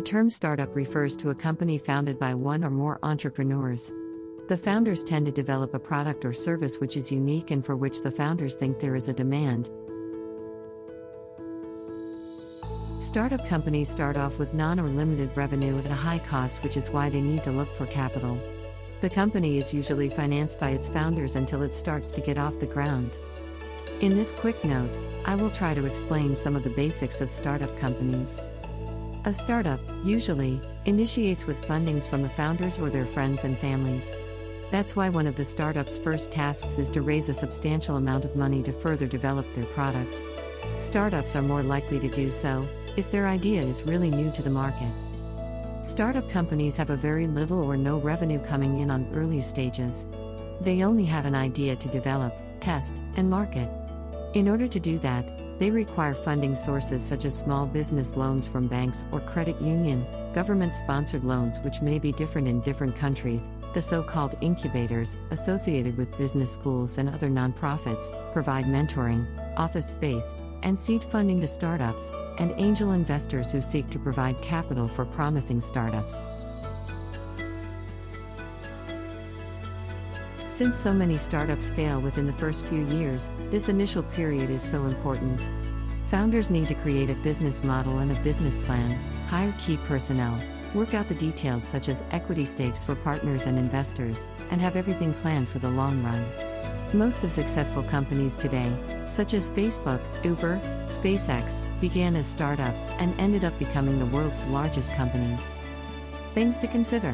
term startup refers to a company founded by one or more entrepreneurs. The founders tend to develop a product or service which is unique and for which the founders think there is a demand. Startup companies start off with none or limited revenue at a high cost, which is why they need to look for capital. The company is usually financed by its founders until it starts to get off the ground. In this quick note, I will try to explain some of the basics of startup companies. A startup, usually, initiates with fundings from the founders or their friends and families. That's why one of the startup's first tasks is to raise a substantial amount of money to further develop their product. Startups are more likely to do so if their idea is really new to the market. Startup companies have a very little or no revenue coming in on early stages. They only have an idea to develop, test, and market. In order to do that, they require funding sources such as small business loans from banks or credit union, government-sponsored loans which may be different in different countries, the so-called incubators, associated with business schools and other nonprofits, provide mentoring, office space, and seed funding to startups, and angel investors who seek to provide capital for promising startups. Since so many startups fail within the first few years, this initial period is so important. Founders need to create a business model and a business plan, hire key personnel, work out the details such as equity stakes for partners and investors, and have everything planned for the long run. Most of successful companies today, such as Facebook, Uber, SpaceX, began as startups and ended up becoming the world's largest companies. Things to consider.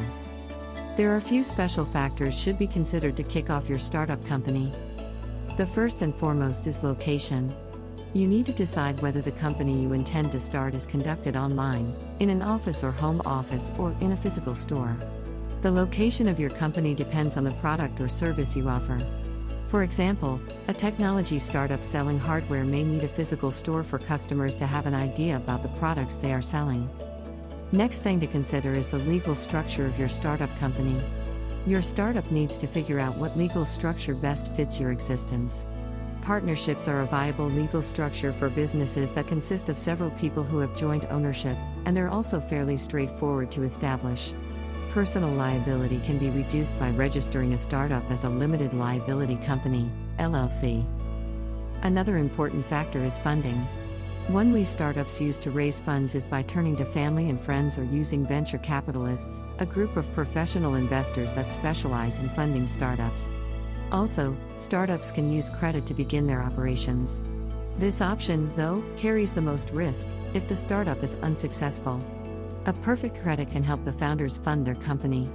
There are a few special factors should be considered to kick off your startup company. The first and foremost is location. You need to decide whether the company you intend to start is conducted online, in an office or home office, or in a physical store. The location of your company depends on the product or service you offer. For example, a technology startup selling hardware may need a physical store for customers to have an idea about the products they are selling. Next thing to consider is the legal structure of your startup company. Your startup needs to figure out what legal structure best fits your existence. Partnerships are a viable legal structure for businesses that consist of several people who have joint ownership, and they're also fairly straightforward to establish. Personal liability can be reduced by registering a startup as a limited liability company, LLC. Another important factor is funding. One way startups use to raise funds is by turning to family and friends or using venture capitalists, a group of professional investors that specialize in funding startups. Also, startups can use credit to begin their operations. This option, though, carries the most risk if the startup is unsuccessful. A perfect credit can help the founders fund their company.